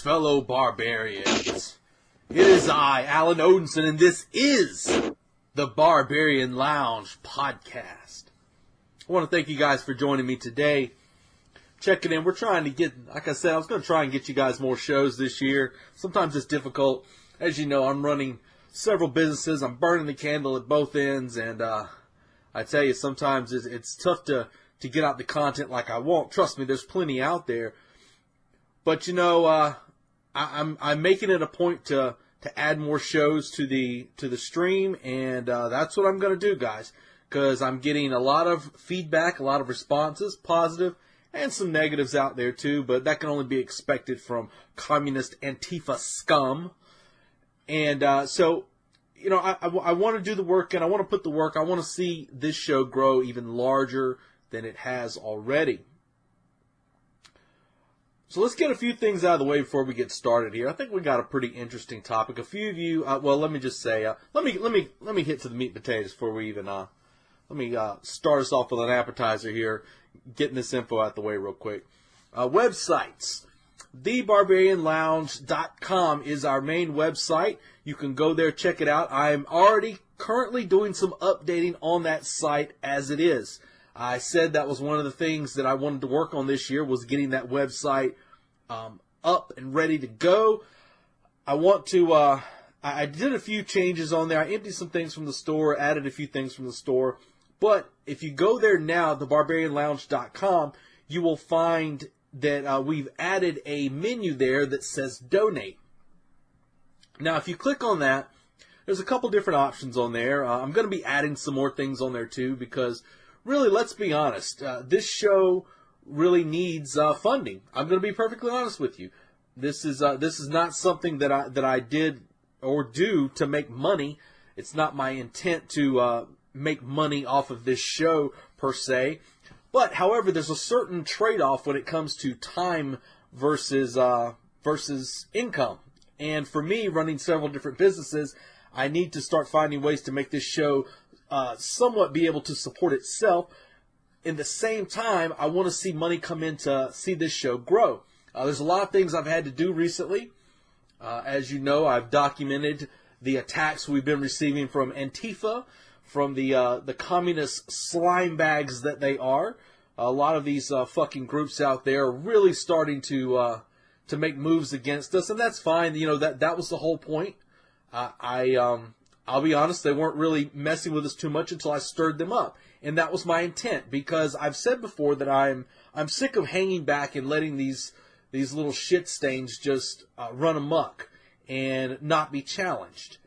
fellow barbarians. It is I, Alan Odinson, and this is the Barbarian Lounge podcast. I want to thank you guys for joining me today. Checking in. We're trying to get, like I said, I was going to try and get you guys more shows this year. Sometimes it's difficult. As you know, I'm running several businesses. I'm burning the candle at both ends, and I tell you, sometimes it's tough to get out the content like I want. Trust me, there's plenty out there. But you know, I'm making it a point to add more shows to the stream, and that's what I'm going to do, guys, because I'm getting a lot of feedback, a lot of responses, positive, and some negatives out there too. But that can only be expected from communist Antifa scum. And so, you know, I want to do the work, and I want to put the work. I want to see this show grow even larger than it has already. So let's get a few things out of the way before we get started here. I think we got a pretty interesting topic. A few of you, well, let me just say, let me hit to the meat and potatoes before we even, let me start us off with an appetizer here, getting this info out the way real quick. Websites. TheBarbarianLounge.com is our main website. You can go there, check it out. I'm already currently doing some updating on that site as it is. I said that was one of the things that I wanted to work on this year, was getting that website up and ready to go. I want to, I did a few changes on there. I emptied some things from the store, added a few things from the store. But if you go there now, thebarbarianlounge.com, you will find that we've added a menu there that says donate. Now, if you click on that, there's a couple different options on there. I'm going to be adding some more things on there too, because really, let's be honest, this show really needs funding. I'm going to be perfectly honest with you. This is not something that I did or do to make money. It's not my intent to make money off of this show per se. But however, there's a certain trade-off when it comes to time versus income. And for me, running several different businesses, I need to start finding ways to make this show somewhat be able to support itself. In the same time, I want to see money come in to see this show grow. There's a lot of things I've had to do recently. As you know, I've documented the attacks we've been receiving from Antifa, from the communist slime bags that they are. A lot of these fucking groups out there are really starting to make moves against us, and that's fine. You know, that was the whole point. I'll be honest, they weren't really messing with us too much until I stirred them up. And that was my intent, because I've said before that I'm sick of hanging back and letting these little shit stains just run amok and not be challenged.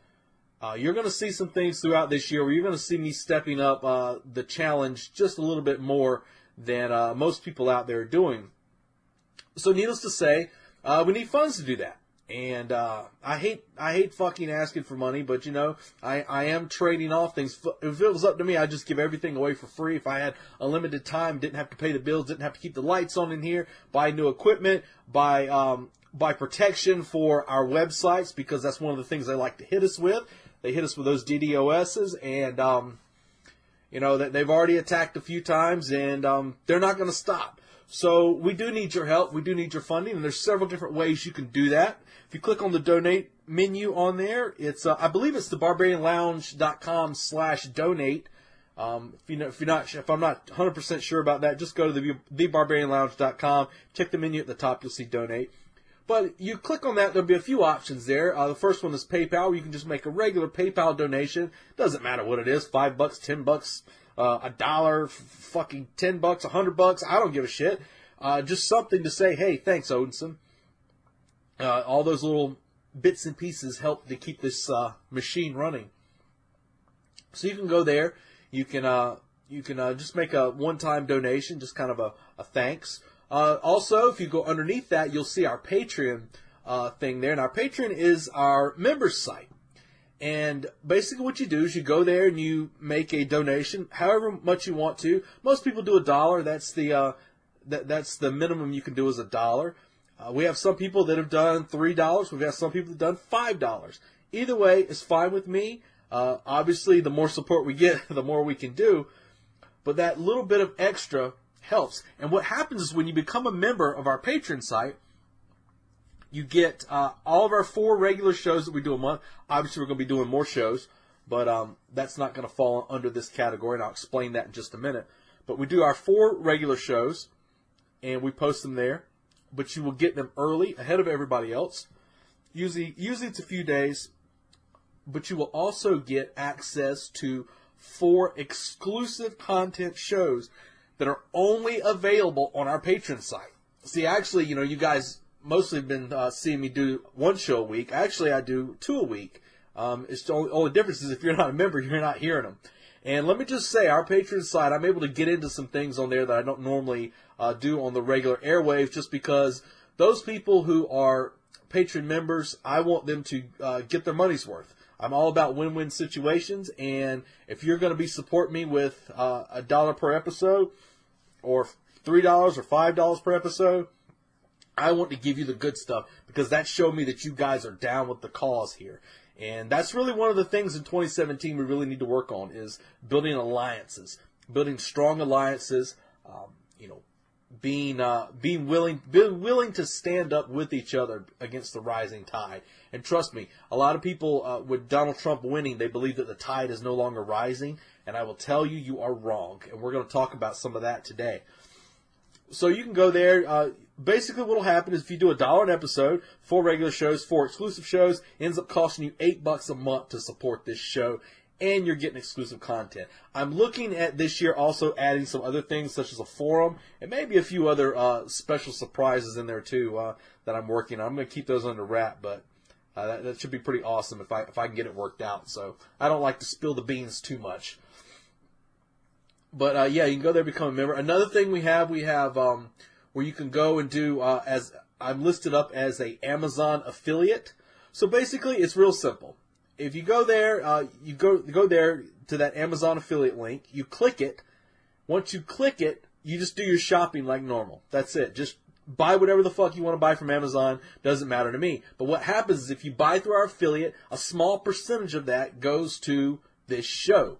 You're going to see some things throughout this year where you're going to see me stepping up the challenge just a little bit more than most people out there are doing. So needless to say, we need funds to do that. And I hate fucking asking for money, but you know, I am trading off things. If it was up to me, I'd just give everything away for free. If I had a limited time, didn't have to pay the bills, didn't have to keep the lights on in here, buy new equipment, buy protection for our websites, because that's one of the things they like to hit us with. They hit us with those DDoSs, and you know, they've already attacked a few times, and they're not going to stop. So we do need your help. We do need your funding, and there's several different ways you can do that. If you click on the donate menu on there, it's I believe it's thebarbarianlounge.com/donate. If I'm not 100% sure about that, just go to thebarbarianlounge.com. Check the menu at the top. You'll see donate. But you click on that, there'll be a few options there. The first one is PayPal. You can just make a regular PayPal donation. Doesn't matter what it is, $5, $10, $1, fucking $10, $100. I don't give a shit. Just something to say, hey, thanks, Odinson. All those little bits and pieces help to keep this machine running. So you can go there. You can just make a one-time donation, just kind of a thanks. Also, if you go underneath that, you'll see our Patreon thing there. And our Patreon is our members site. And basically what you do is you go there and you make a donation, however much you want to. Most people do $1. That's the minimum you can do is $1. We have some people that have done $3. We've got some people that have done $5. Either way is fine with me. Obviously, the more support we get, the more we can do. But that little bit of extra helps. And what happens is when you become a member of our Patreon site, you get all of our 4 regular shows that we do a month. Obviously, we're going to be doing more shows, but that's not going to fall under this category, and I'll explain that in just a minute. But we do our 4 regular shows, and we post them there. But you will get them early, ahead of everybody else. Usually it's a few days. But you will also get access to 4 exclusive content shows that are only available on our Patreon site. See, actually, you guys mostly have been seeing me do 1 show a week. Actually, I do 2 a week. It's the only difference is if you're not a member, you're not hearing them. And let me just say, our Patreon site, I'm able to get into some things on there that I don't normally do on the regular airwaves, just because those people who are Patreon members, I want them to get their money's worth. I'm all about win-win situations, and if you're going to be supporting me with $1 per episode, or $3 or $5 per episode, I want to give you the good stuff, because that showed me that you guys are down with the cause here. And that's really one of the things in 2017 we really need to work on, is building alliances, building strong alliances, being willing to stand up with each other against the rising tide. And trust me, a lot of people with Donald Trump winning, they believe that the tide is no longer rising, and I will tell you, you are wrong. And we're going to talk about some of that today. So you can go there. Basically what will happen is if you do $1 an episode, 4 regular shows, 4 exclusive shows, ends up costing you $8 a month to support this show, and you're getting exclusive content. I'm looking at this year also adding some other things, such as a forum, and maybe a few other special surprises in there too that I'm working on. I'm going to keep those under wrap, but that should be pretty awesome if I can get it worked out. So I don't like to spill the beans too much. But yeah, you can go there and become a member. Another thing we have where you can go and do, as I'm listed up as a Amazon affiliate. So basically, it's real simple. If you go there, you go there to that Amazon affiliate link. You click it. Once you click it, you just do your shopping like normal. That's it. Just buy whatever the fuck you want to buy from Amazon. Doesn't matter to me. But what happens is if you buy through our affiliate, a small percentage of that goes to this show.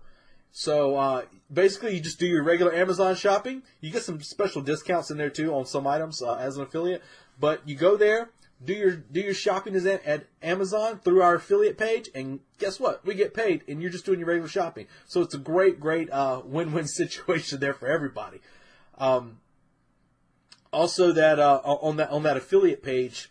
So basically, you just do your regular Amazon shopping. You get some special discounts in there too on some items as an affiliate. But you go there, do your shopping at Amazon through our affiliate page, and guess what? We get paid, and you're just doing your regular shopping. So it's a great win-win situation there for everybody. Also, that on that affiliate page,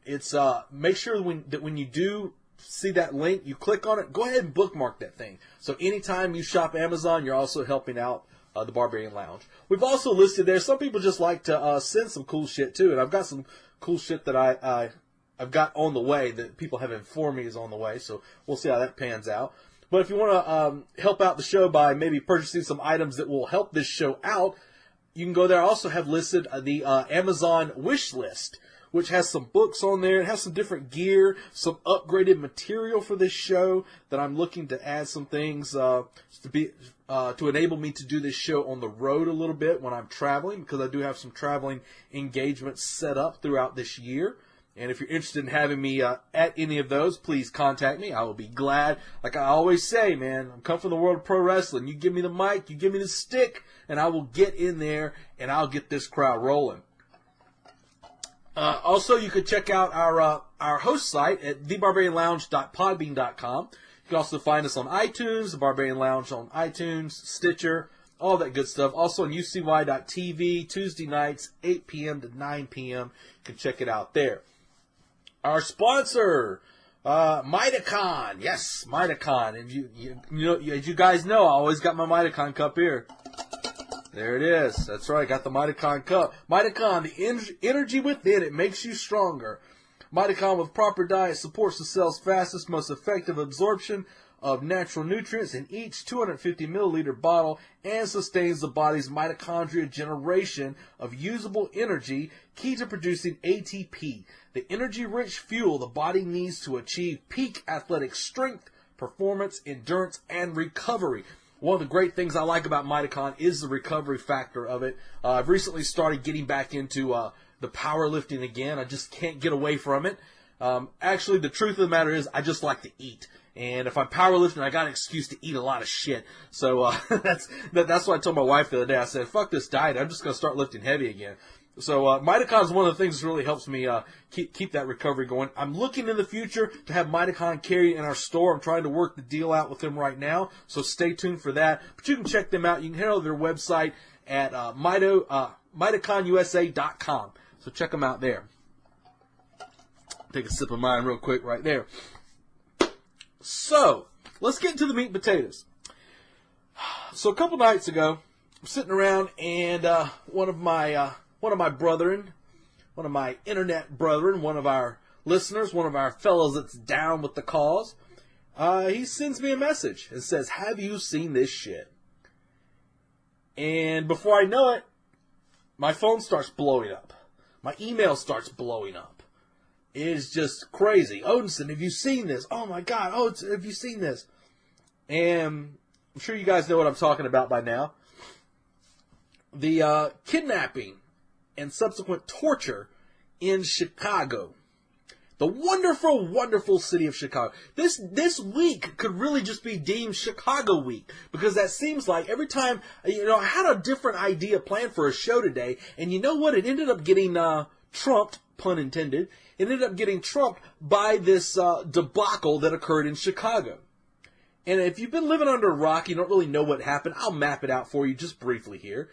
it's make sure that when you do see that link, you click on it, go ahead and bookmark that thing. So anytime you shop Amazon, you're also helping out the Barbarian Lounge. We've also listed there, some people just like to send some cool shit too, and I've got some cool shit that I've got on the way that people have informed me is on the way, so we'll see how that pans out. But if you want to help out the show by maybe purchasing some items that will help this show out, you can go there. I also have listed the Amazon wish list, which has some books on there. It has some different gear, some upgraded material for this show that I'm looking to add some things to enable me to do this show on the road a little bit when I'm traveling, because I do have some traveling engagements set up throughout this year. And if you're interested in having me at any of those, please contact me. I will be glad. Like I always say, man, I'm coming from the world of pro wrestling. You give me the mic, you give me the stick, and I will get in there and I'll get this crowd rolling. Also, you could check out our host site at thebarbarianlounge.podbean.com. You can also find us on iTunes, the Barbarian Lounge on iTunes, Stitcher, all that good stuff. Also on ucy.tv, Tuesday nights, 8 p.m. to 9 p.m. You can check it out there. Our sponsor, Mitacon. Yes, Mitacon. And you know, as you guys know, I always got my Mitacon cup here. There it is. That's right. Got the Mitacon cup. Mitacon, the energy within it makes you stronger. Mitacon with proper diet supports the cell's fastest, most effective absorption of natural nutrients in each 250 milliliter bottle and sustains the body's mitochondria generation of usable energy, key to producing ATP, the energy-rich fuel the body needs to achieve peak athletic strength, performance, endurance, and recovery. One of the great things I like about Mitacon is the recovery factor of it. I've recently started getting back into the powerlifting again. I just can't get away from it. Actually, the truth of the matter is I just like to eat. And if I'm powerlifting, I got an excuse to eat a lot of shit. So that's what I told my wife the other day. I said, fuck this diet. I'm just going to start lifting heavy again. So Mitacon is one of the things that really helps me keep that recovery going. I'm looking in the future to have Mitacon carried in our store. I'm trying to work the deal out with them right now, so stay tuned for that. But you can check them out. You can head over to their website at MitaconUSA.com. So check them out there. Take a sip of mine real quick right there. So let's get into the meat and potatoes. So a couple nights ago, I'm sitting around, and one of my brethren, one of my internet brethren, one of our listeners, one of our fellows that's down with the cause, he sends me a message and says, "Have you seen this shit?" And before I know it, my phone starts blowing up. My email starts blowing up. It is just crazy. Odinson, have you seen this? Oh my God, Odinson, have you seen this? And I'm sure you guys know what I'm talking about by now. The kidnapping and subsequent torture in Chicago. The wonderful, wonderful city of Chicago. This week could really just be deemed Chicago week, because that seems like every time, I had a different idea planned for a show today, and you know what? It ended up getting trumped, pun intended. It ended up getting trumped by this debacle that occurred in Chicago. And if you've been living under a rock, you don't really know what happened. I'll map it out for you just briefly here.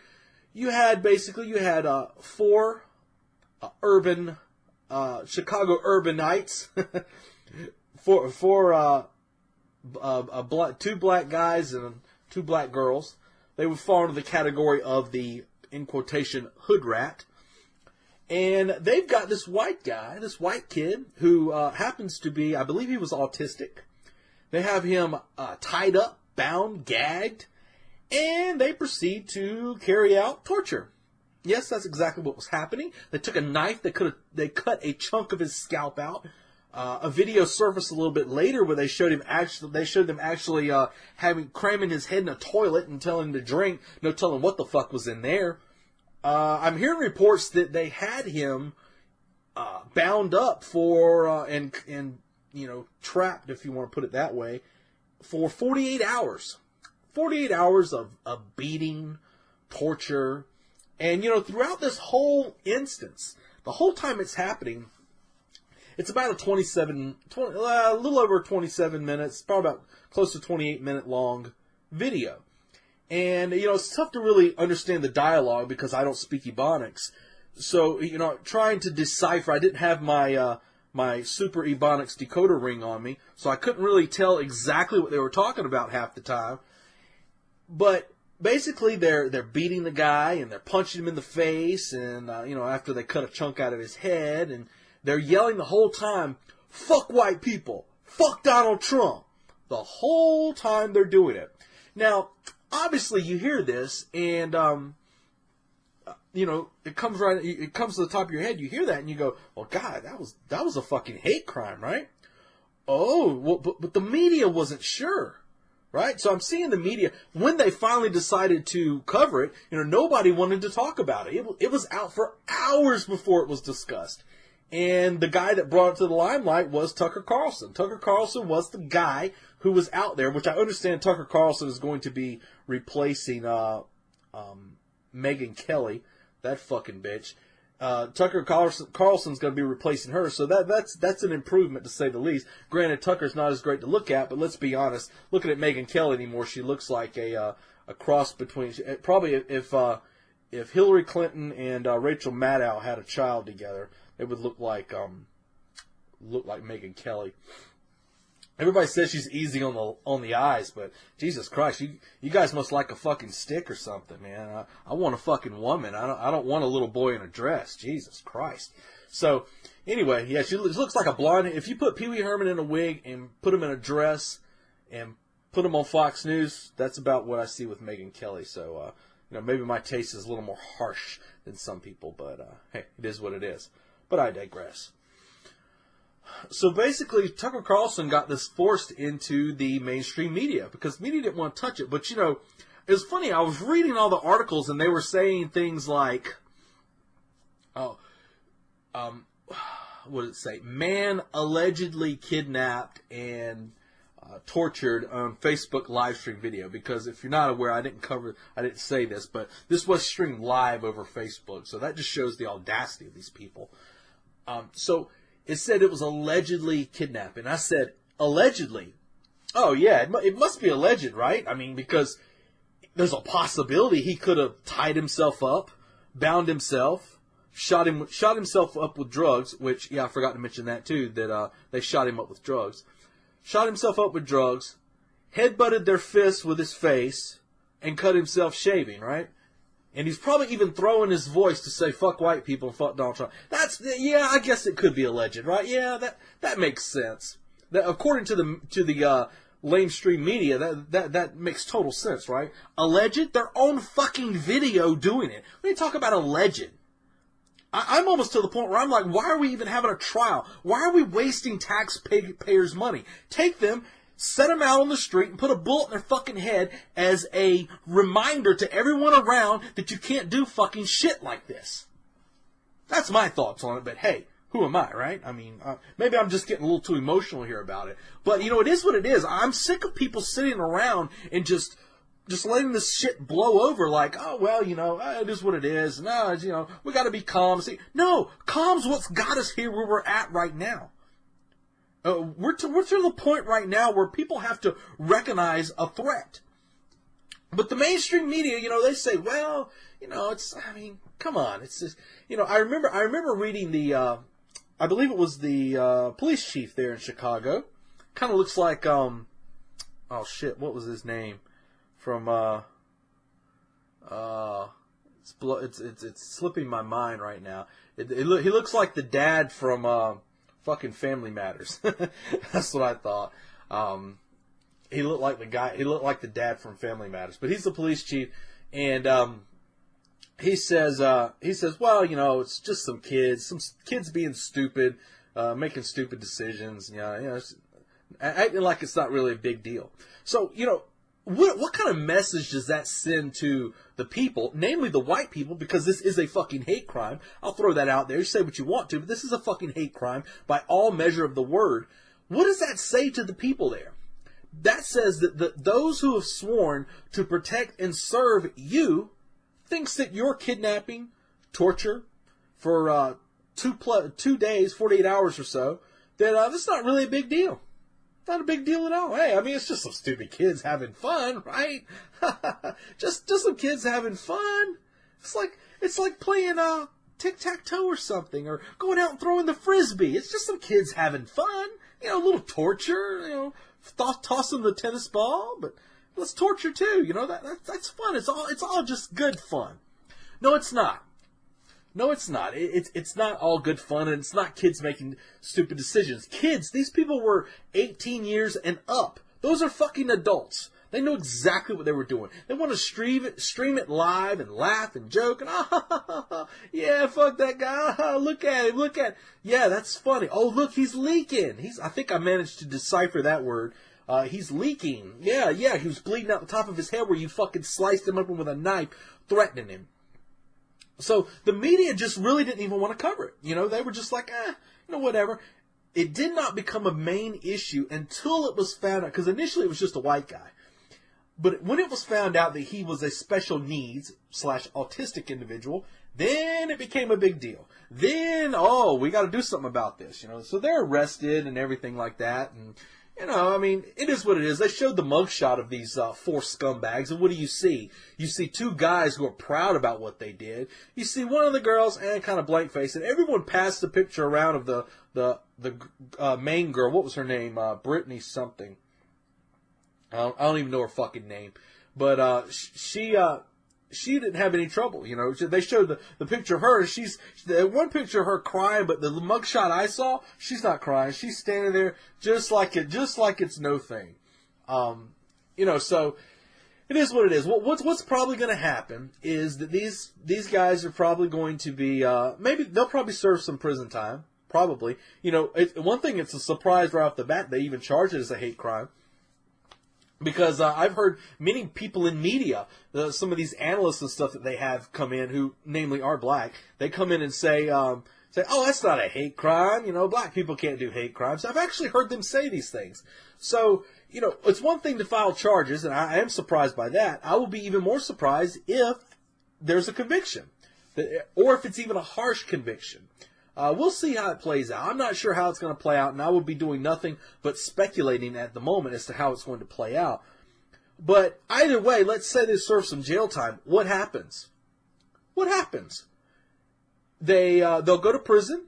You had four urban Chicago urbanites, two black guys and two black girls. They would fall into the category of the, in quotation, hood rat. And they've got this white guy, this white kid, who happens to be, I believe he was autistic. They have him tied up, bound, gagged, and they proceed to carry out torture. Yes, that's exactly what was happening. They took a knife, they cut a chunk of his scalp out. A video surfaced a little bit later where they showed them actually cramming his head in a toilet and telling him to drink, no telling what the fuck was in there. I'm hearing reports that they had him bound up for and trapped, if you want to put it that way, for 48 hours. 48 hours of beating, torture, and throughout this whole instance, the whole time it's happening, it's about a little over 27 minutes, probably about close to 28-minute long video. And, it's tough to really understand the dialogue because I don't speak Ebonics. So, trying to decipher, I didn't have my my Super Ebonics decoder ring on me, so I couldn't really tell exactly what they were talking about half the time. But basically, they're beating the guy, and they're punching him in the face, and, after they cut a chunk out of his head, and they're yelling the whole time, "Fuck white people! Fuck Donald Trump!" The whole time they're doing it. Now, obviously, you hear this, and it comes to the top of your head. You hear that, and you go, "Well, God, that was a fucking hate crime, right?" Oh, well, but the media wasn't sure, right? So I'm seeing the media when they finally decided to cover it. Nobody wanted to talk about it. It was out for hours before it was discussed. And the guy that brought it to the limelight was Tucker Carlson. Tucker Carlson was the guy who was out there, which I understand Tucker Carlson is going to be replacing Megyn Kelly, that fucking bitch. Tucker Carlson's going to be replacing her, so that's an improvement to say the least. Granted, Tucker's not as great to look at, but let's be honest. Looking at Megyn Kelly anymore, she looks like a cross between probably if Hillary Clinton and Rachel Maddow had a child together, it would look like Megyn Kelly. Everybody says she's easy on the eyes, but Jesus Christ, you guys must like a fucking stick or something, man. I want a fucking woman. I don't want a little boy in a dress. Jesus Christ. So anyway, yeah, she looks like a blonde. If you put Pee Wee Herman in a wig and put him in a dress and put him on Fox News, that's about what I see with Megyn Kelly. So maybe my taste is a little more harsh than some people, but hey, it is what it is. But I digress. So basically, Tucker Carlson got this forced into the mainstream media because media didn't want to touch it. But, it was funny. I was reading all the articles, and they were saying things like, what did it say? Man allegedly kidnapped and tortured on Facebook live stream video, because if you're not aware, I didn't say this, but this was streamed live over Facebook, so that just shows the audacity of these people. So it said it was allegedly kidnapping. I said, allegedly? Oh yeah, it must be alleged, right? I mean, because there's a possibility he could have tied himself up, bound himself, shot himself up with drugs, which, yeah, I forgot to mention that too, that they shot him up with drugs. Shot himself up with drugs, headbutted their fists with his face, and cut himself shaving, right? And he's probably even throwing his voice to say "fuck white people" and "fuck Donald Trump." Yeah, I guess it could be alleged, right? Yeah, that makes sense. That, according to the lamestream media, that makes total sense, right? Alleged, their own fucking video doing it. When you talk about alleged, I'm almost to the point where I'm like, why are we even having a trial? Why are we wasting taxpayers' money? Take them, set them out on the street, and put a bullet in their fucking head as a reminder to everyone around that you can't do fucking shit like this. That's my thoughts on it, but hey, who am I, right? I mean, maybe I'm just getting a little too emotional here about it. But, you know, it is what it is. I'm sick of people sitting around and just letting this shit blow over like, oh, well, you know, it is what it is. No, you know, we got to be calm. See, no, calm's what's got us here where we're at right now. We're to the point right now where people have to recognize a threat. But the mainstream media, you know, they say, well, you know, I mean, come on. It's just, you know, I remember reading I believe it was the police chief there in Chicago. Kind of looks like, oh shit, what was his name? From it's slipping my mind right now. He looks like the dad from fucking Family Matters. That's what I thought. He looked like the guy. He looked like the dad from Family Matters. But he's the police chief, and he says, well, you know, it's just some kids being stupid, making stupid decisions. You know, acting like it's not really a big deal. So, you know. What kind of message does that send to the people, namely the white people, because this is a fucking hate crime? I'll throw that out there. You say what you want to, but this is a fucking hate crime by all measure of the word. What does that say to the people there? That says that those who have sworn to protect and serve you thinks that your kidnapping, torture for 2 days, 48 hours or so, that that's not really a big deal. Not a big deal at all. Hey, I mean, it's just some stupid kids having fun, right? just some kids having fun. It's like playing tic-tac-toe or something, or going out and throwing the frisbee. It's just some kids having fun. You know, a little torture. You know, tossing the tennis ball, but let's torture too. You know, that's fun. It's all just good fun. No, it's not. No, it's not. It's not all good fun, and it's not kids making stupid decisions. Kids, these people were 18 years and up. Those are fucking adults. They know exactly what they were doing. They want to stream it live and laugh and joke and yeah, fuck that guy. Look at him. Yeah, that's funny. Oh, look, he's leaking. I think I managed to decipher that word. He's leaking. Yeah, he was bleeding out the top of his head where you fucking sliced him open with a knife, threatening him. So the media just really didn't even want to cover it. You know, they were just like, you know, whatever. It did not become a main issue until it was found out, because initially it was just a white guy. But when it was found out that he was a special needs / autistic individual, then it became a big deal. Then, we got to do something about this, you know. So they're arrested and everything like that, and you know, I mean, it is what it is. They showed the mugshot of these 4 scumbags, and what do you see? You see 2 guys who are proud about what they did. You see one of the girls, kind of blank face, and everyone passed the picture around of the main girl. What was her name? Brittany something. I don't even know her fucking name, but she didn't have any trouble, you know. They showed the picture of her, and she's one picture of her crying, but the mugshot I saw, she's not crying. She's standing there just like it's no thing. You know, so it is what it is. What's probably going to happen is that these guys are probably going to be maybe they'll probably serve some prison time. Probably, you know, one thing, it's a surprise right off the bat they even charge it as a hate crime. Because I've heard many people in media, some of these analysts and stuff that they have come in, who namely are black, they come in and say say, oh, that's not a hate crime. You know, black people can't do hate crimes. I've actually heard them say these things. So, you know, it's one thing to file charges, and I am surprised by that. I will be even more surprised if there's a conviction, or if it's even a harsh conviction. We'll see how it plays out. I'm not sure how it's going to play out, and I will be doing nothing but speculating at the moment as to how it's going to play out. But either way, let's say they serve some jail time. What happens? What happens? They'll go to prison,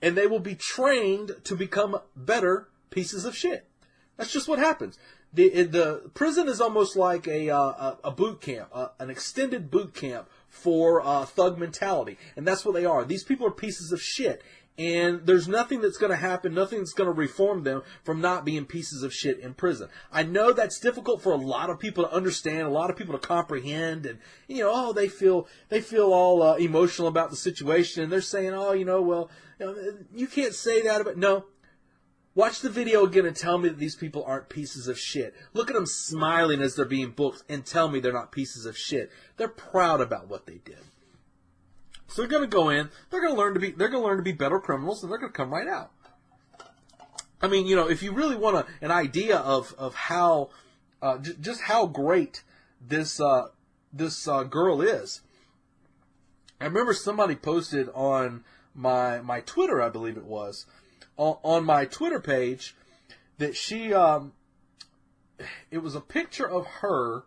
and they will be trained to become better pieces of shit. That's just what happens. The prison is almost like a boot camp, an extended boot camp for thug mentality, and that's what they are. These people are pieces of shit, and there's nothing that's going to happen, nothing that's going to reform them from not being pieces of shit in prison. I know that's difficult for a lot of people to understand, a lot of people to comprehend, and you know, oh, they feel all emotional about the situation, and they're saying, oh, you know, well, you can't say that about no. Watch the video again and tell me that these people aren't pieces of shit. Look at them smiling as they're being booked and tell me they're not pieces of shit. They're proud about what they did. So they're going to go in, they're going to learn to be better criminals, and they're going to come right out. I mean, you know, if you really want an idea of how just how great this girl is. I remember somebody posted on my Twitter, I believe it was, on my Twitter page, that she, it was a picture of her,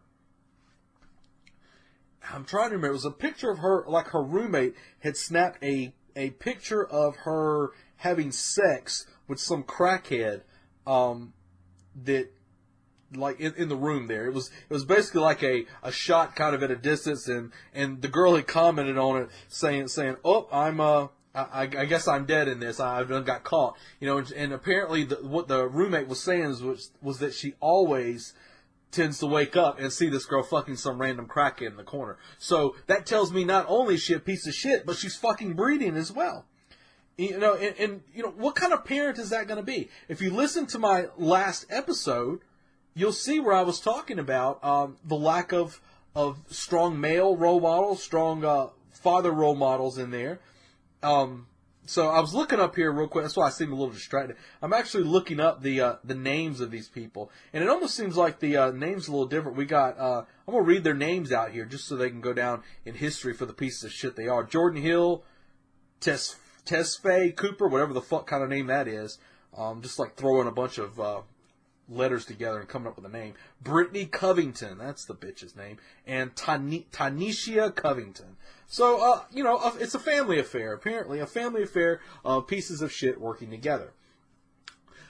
I'm trying to remember, it was a picture of her, like her roommate had snapped a picture of her having sex with some crackhead, that, like, in the room there. It was basically like a shot kind of at a distance, and the girl had commented on it saying, oh, I guess I'm dead in this. I've got caught, you know. And apparently, what the roommate was saying was that she always tends to wake up and see this girl fucking some random crackhead in the corner. So that tells me not only is she a piece of shit, but she's fucking breeding as well. You know, and you know, what kind of parent is that going to be? If you listen to my last episode, you'll see where I was talking about the lack of strong male role models, strong father role models in there. So I was looking up here real quick. That's why I seem a little distracted. I'm actually looking up the names of these people, and it almost seems like the names are a little different. We got I'm gonna read their names out here just so they can go down in history for the pieces of shit they are. Jordan Hill, Tesfaye Cooper, whatever the fuck kind of name that is. Just like throwing a bunch of letters together and coming up with a name. Brittany Covington, that's the bitch's name, and Tanisha Covington. So, you know, it's a family affair, apparently. A family affair of pieces of shit working together.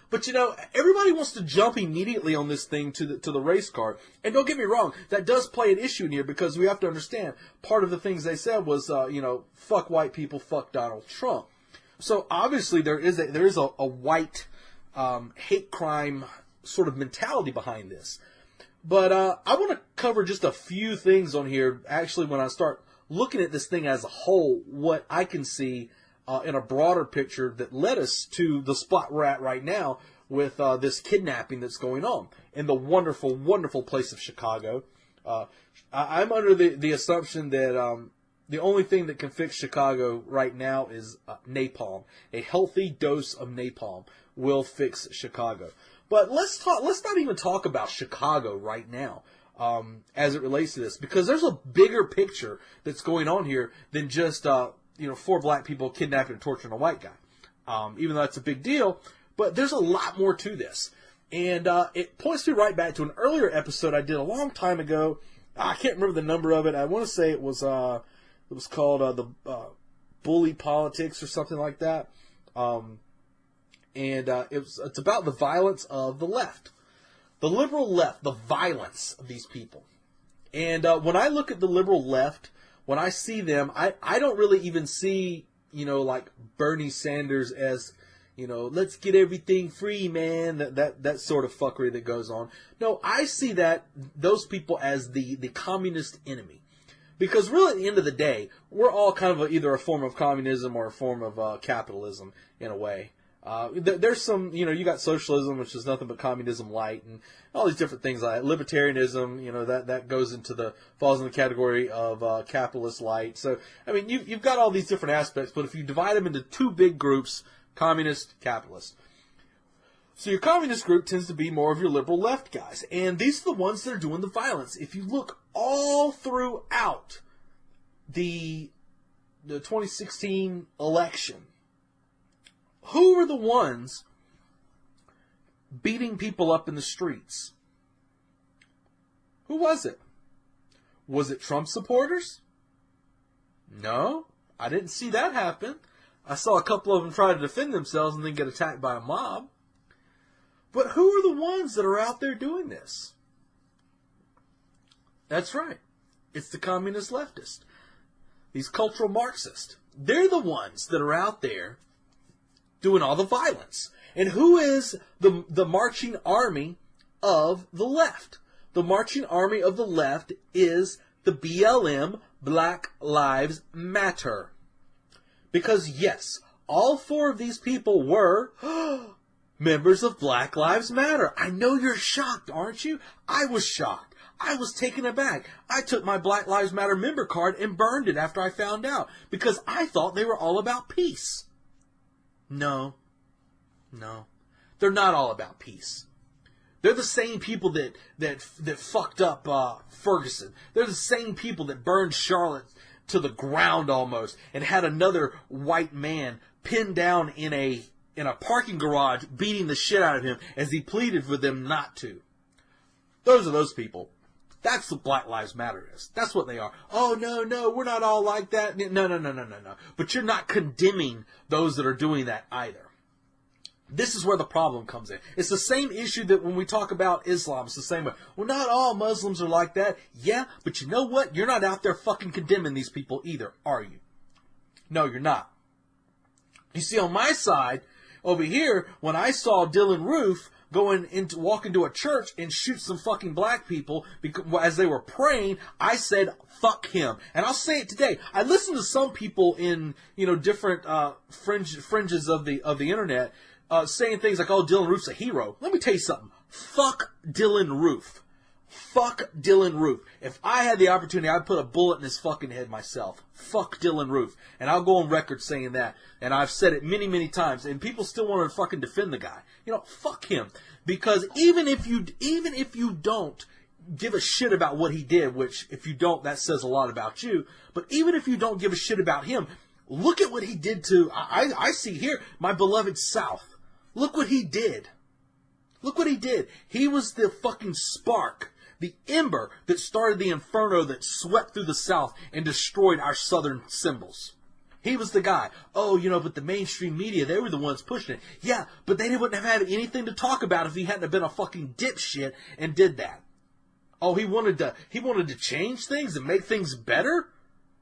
But, you know, everybody wants to jump immediately on this thing to the race card. And don't get me wrong, that does play an issue in here, because we have to understand, part of the things they said was, you know, fuck white people, fuck Donald Trump. So, obviously, there is a white hate crime sort of mentality behind this. But I want to cover just a few things on here, actually, when I start looking at this thing as a whole, what I can see in a broader picture that led us to the spot we're at right now with this kidnapping that's going on in the wonderful, wonderful place of Chicago. I'm under the assumption that the only thing that can fix Chicago right now is napalm. A healthy dose of napalm will fix Chicago. But let's not even talk about Chicago right now. As it relates to this, because there's a bigger picture that's going on here than just, you know, 4 black people kidnapping and torturing a white guy. Even though that's a big deal, but there's a lot more to this. And it points me right back to an earlier episode I did a long time ago. I can't remember the number of it. I want to say it was called the Bully Politics or something like that. And it's about the violence of the left. The liberal left, the violence of these people. And when I look at the liberal left, when I see them, I don't really even see, you know, like Bernie Sanders as, you know, let's get everything free, man, that sort of fuckery that goes on. No, I see those people as the communist enemy. Because really, at the end of the day, we're all kind of either a form of communism or a form of capitalism, in a way. There's some, you got socialism, which is nothing but communism light, and all these different things like libertarianism, that goes falls in the category of capitalist light. So, I mean, you've got all these different aspects, but if you divide them into two big groups, communist, capitalist. So your communist group tends to be more of your liberal left guys, and these are the ones that are doing the violence. If you look all throughout the 2016 election, who were the ones beating people up in the streets? Who was it? Was it Trump supporters? No, I didn't see that happen. I saw a couple of them try to defend themselves and then get attacked by a mob. But who are the ones that are out there doing this? That's right. It's the communist leftist. These cultural Marxists. They're the ones that are out there doing all the violence. And who is the marching army of the left? The marching army of the left is the BLM, Black Lives Matter. Because yes, all four of these people were members of Black Lives Matter. I know you're shocked, aren't you? I was shocked. I was taken aback. I took my Black Lives Matter member card and burned it after I found out because I thought they were all about peace. No. They're not all about peace. They're the same people that fucked up Ferguson. They're the same people that burned Charlotte to the ground almost and had another white man pinned down in a parking garage beating the shit out of him as he pleaded for them not to. Those are those people. That's what Black Lives Matter is. That's what they are. Oh, no, we're not all like that. No. But you're not condemning those that are doing that either. This is where the problem comes in. It's the same issue that when we talk about Islam, it's the same way. Well, not all Muslims are like that. Yeah, but you know what? You're not out there fucking condemning these people either, are you? No, you're not. You see, on my side, over here, when I saw Dylan Roof walk into a church and shoot some fucking black people as they were praying, I said, fuck him. And I'll say it today. I listen to some people in, different fringes of the internet saying things like, oh, Dylan Roof's a hero. Let me tell you something. Fuck Dylan Roof. Fuck Dylan Roof. If I had the opportunity, I'd put a bullet in his fucking head myself. Fuck Dylan Roof. And I'll go on record saying that. And I've said it many, many times. And people still want to fucking defend the guy. Fuck him. Because even if you don't give a shit about what he did, which if you don't, that says a lot about you. But even if you don't give a shit about him, look at what he did to, I see here, my beloved South. Look what he did. Look what he did. He was the fucking spark, the ember that started the inferno that swept through the South and destroyed our Southern symbols. He was the guy. Oh, but the mainstream media, they were the ones pushing it. Yeah, but they wouldn't have had anything to talk about if he hadn't been a fucking dipshit and did that. Oh, he wanted to change things and make things better?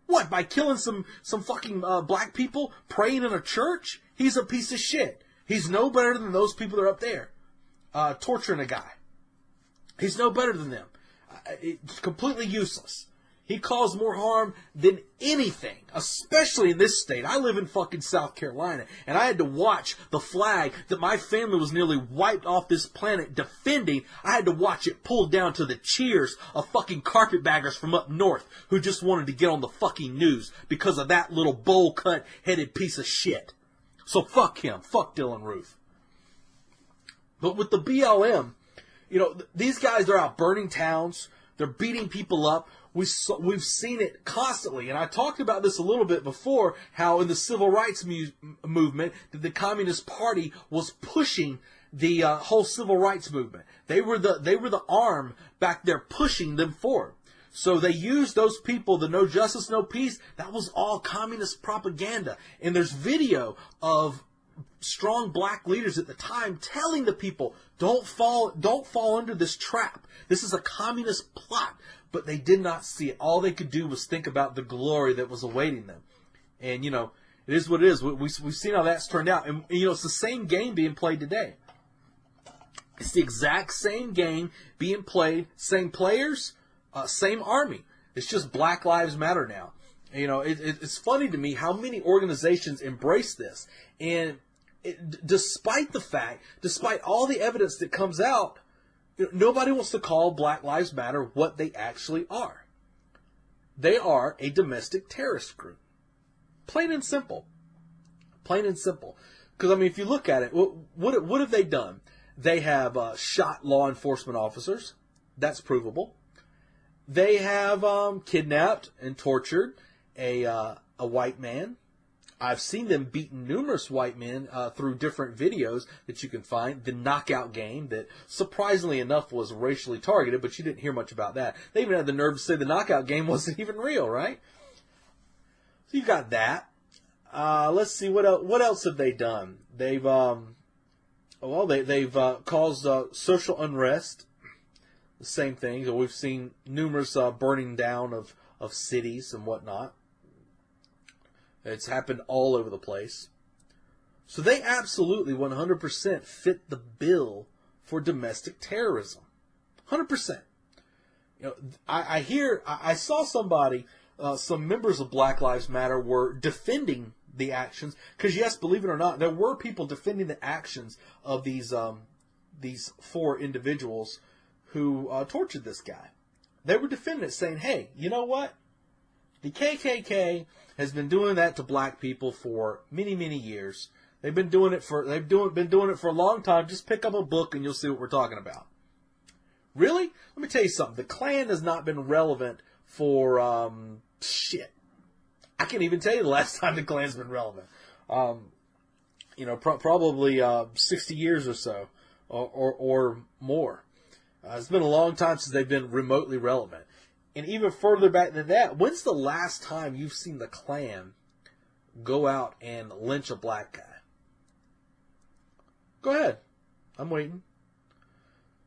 What, by killing some fucking black people praying in a church? He's a piece of shit. He's no better than those people that are up there torturing a guy. He's no better than them. It's completely useless. He caused more harm than anything, especially in this state. I live in fucking South Carolina, and I had to watch the flag that my family was nearly wiped off this planet defending. I had to watch it pulled down to the cheers of fucking carpetbaggers from up north who just wanted to get on the fucking news because of that little bowl-cut headed piece of shit. So fuck him. Fuck Dylan Roof. But with the BLM, these guys are out burning towns. They're beating people up. We've seen it constantly. And I talked about this a little bit before, how in the civil rights movement, that the Communist Party was pushing the whole civil rights movement. They were the arm back there pushing them forward. So they used those people, the no justice, no peace. That was all communist propaganda. And there's video of strong black leaders at the time telling the people, don't fall under this trap. This is a communist plot. But they did not see it. All they could do was think about the glory that was awaiting them. And, it is what it is. We've seen how that's turned out. And, it's the same game being played today. It's the exact same game being played. Same players, same army. It's just Black Lives Matter now. It's funny to me how many organizations embrace this. And despite all the evidence that comes out, nobody wants to call Black Lives Matter what they actually are. They are a domestic terrorist group. Plain and simple. Plain and simple. Because, I mean, if you look at it, what have they done? They have shot law enforcement officers. That's provable. They have kidnapped and tortured a white man. I've seen them beating numerous white men through different videos that you can find. The knockout game that, surprisingly enough, was racially targeted, but you didn't hear much about that. They even had the nerve to say the knockout game wasn't even real, right? So you got that. Let's see, what else have they done? They've caused social unrest. The same thing. So we've seen numerous burning down of cities and whatnot. It's happened all over the place. So they absolutely 100% fit the bill for domestic terrorism. 100%. You know, I saw somebody, some members of Black Lives Matter were defending the actions, because yes, believe it or not, there were people defending the actions of these 4 individuals who tortured this guy. They were defending it, saying, "Hey, you know what? The KKK has been doing that to black people for many, many years. They've been doing it for a long time. Just pick up a book and you'll see what we're talking about." Really? Let me tell you something. The Klan has not been relevant for shit. I can't even tell you the last time the Klan's been relevant. Probably 60 years or so, or more. It's been a long time since they've been remotely relevant. And even further back than that, when's the last time you've seen the Klan go out and lynch a black guy? Go ahead. I'm waiting.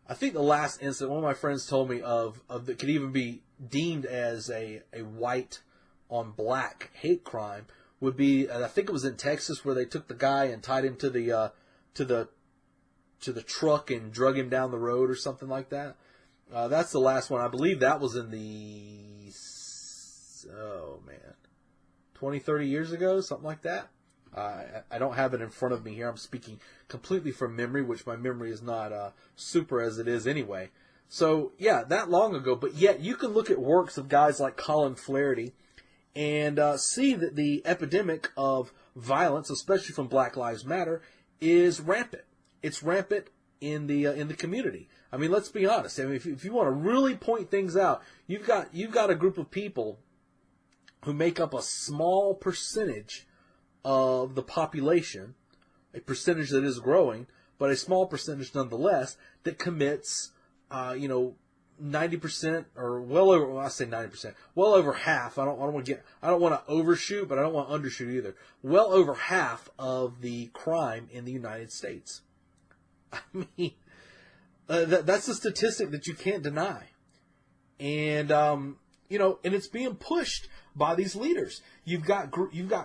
I think the last incident, one of my friends told me of that could even be deemed as a white on black hate crime would be, I think it was in Texas, where they took the guy and tied him to the truck and drug him down the road or something like that. That's the last one. I believe that was in the 20, 30 years ago, something like that. I don't have it in front of me here. I'm speaking completely from memory, which my memory is not super as it is anyway. So, yeah, that long ago. But yet, you can look at works of guys like Colin Flaherty and see that the epidemic of violence, especially from Black Lives Matter, is rampant. It's rampant in the community. I mean, let's be honest. I mean, if you want to really point things out, you've got a group of people who make up a small percentage of the population, a percentage that is growing, but a small percentage nonetheless, that commits, 90% or well over. Well, I say 90%, well over half. I don't want to overshoot, but I don't want to undershoot either. Well over half of the crime in the United States. I mean, that's a statistic that you can't deny, and and it's being pushed by these leaders. You've got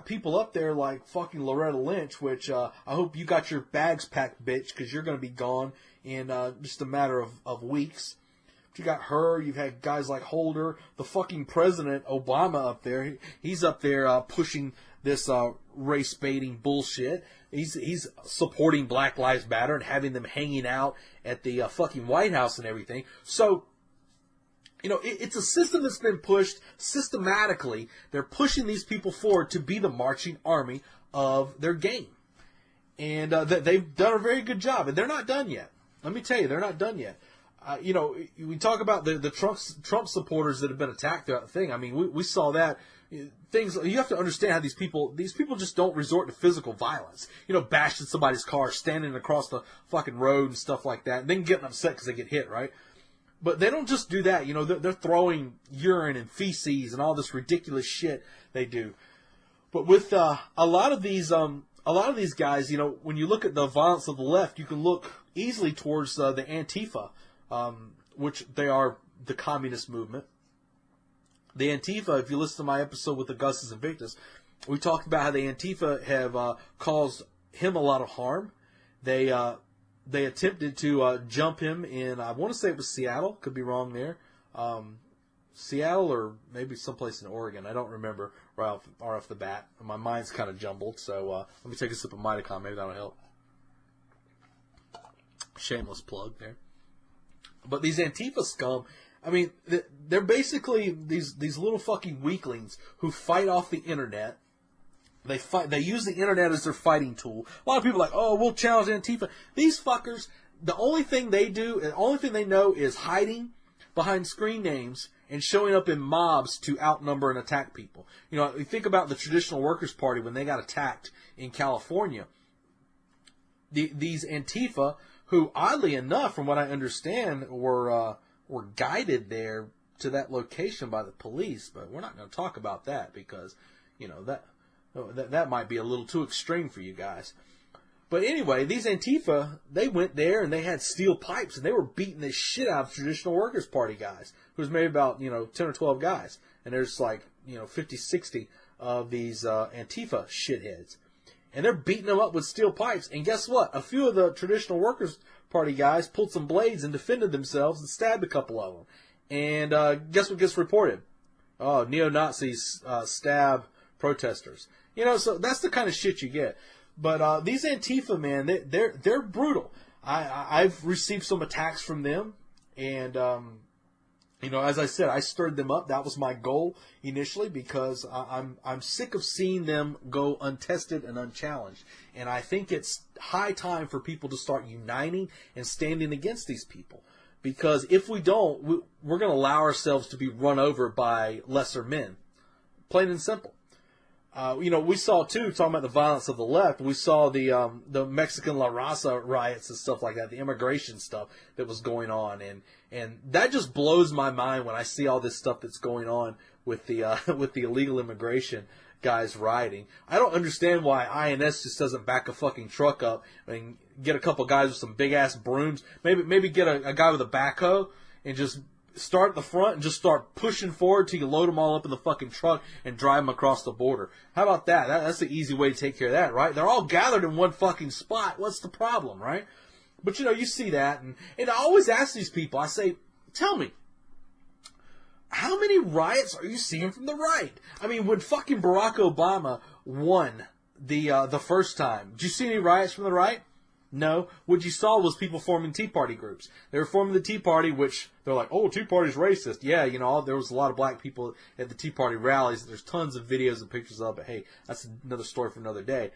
people up there like fucking Loretta Lynch, which I hope you got your bags packed, bitch, because you're going to be gone in just a matter of weeks. You got her. You've had guys like Holder, the fucking President Obama up there. He's up there pushing this race baiting bullshit. He's supporting Black Lives Matter and having them hanging out at the fucking White House and everything. So, it's a system that's been pushed systematically. They're pushing these people forward to be the marching army of their game. And they've done a very good job. And they're not done yet. Let me tell you, they're not done yet. We talk about the Trump supporters that have been attacked throughout the thing. I mean, we saw that. Things, you have to understand how these people just don't resort to physical violence. Bashing somebody's car, standing across the fucking road and stuff like that, and then getting upset because they get hit, right? But they don't just do that. They're throwing urine and feces and all this ridiculous shit they do. But with a lot of these guys, when you look at the violence of the left, you can look easily towards the Antifa, which they are the communist movement. The Antifa, if you listen to my episode with the Gus's and Victus, we talked about how the Antifa have caused him a lot of harm. They attempted to jump him in, I want to say it was Seattle, could be wrong there. Seattle or maybe someplace in Oregon, I don't remember right off the bat. My mind's kind of jumbled, so let me take a sip of Mitacon, maybe that'll help. Shameless plug there. But these Antifa scum, I mean, they're basically these little fucking weaklings who fight off the internet. They use the internet as their fighting tool. A lot of people are like, oh, we'll challenge Antifa. These fuckers, the only thing they do, the only thing they know is hiding behind screen names and showing up in mobs to outnumber and attack people. You know, you think about the Traditional Workers' Party when they got attacked in California. These Antifa, who oddly enough, from what I understand, were guided there to that location by the police. But we're not going to talk about that because, you know, that might be a little too extreme for you guys. But anyway, these Antifa, they went there and they had steel pipes and they were beating the shit out of Traditional Workers' Party guys. Who was maybe about, 10 or 12 guys. And there's like, 50, 60 of these Antifa shitheads. And they're beating them up with steel pipes. And guess what? A few of the Traditional Workers' Party guys pulled some blades and defended themselves and stabbed a couple of them. And guess what gets reported? Oh, neo-Nazis stab protesters. So that's the kind of shit you get. But these Antifa, man, they're brutal. I've received some attacks from them, and as I said, I stirred them up. That was my goal initially because I'm sick of seeing them go untested and unchallenged, and I think it's high time for people to start uniting and standing against these people. Because if we don't, we're going to allow ourselves to be run over by lesser men, plain and simple. We saw too, talking about the violence of the left, we saw the Mexican La Raza riots and stuff like that, the immigration stuff that was going on, and that just blows my mind when I see all this stuff that's going on with the illegal immigration guys rioting. I don't understand why INS just doesn't back a fucking truck up and get a couple guys with some big ass brooms, maybe get a guy with a backhoe and just start at the front and just start pushing forward till you load them all up in the fucking truck and drive them across the border. How about that? That's the easy way to take care of that, right? They're all gathered in one fucking spot. What's the problem, right? But, you see that, and I always ask these people, I say, tell me, how many riots are you seeing from the right? I mean, when fucking Barack Obama won the first time, did you see any riots from the right? No. What you saw was people forming Tea Party groups. They were forming the Tea Party, which they're like, oh, Tea Party's racist. Yeah, there was a lot of black people at the Tea Party rallies. There's tons of videos and pictures of it. Hey, that's another story for another day.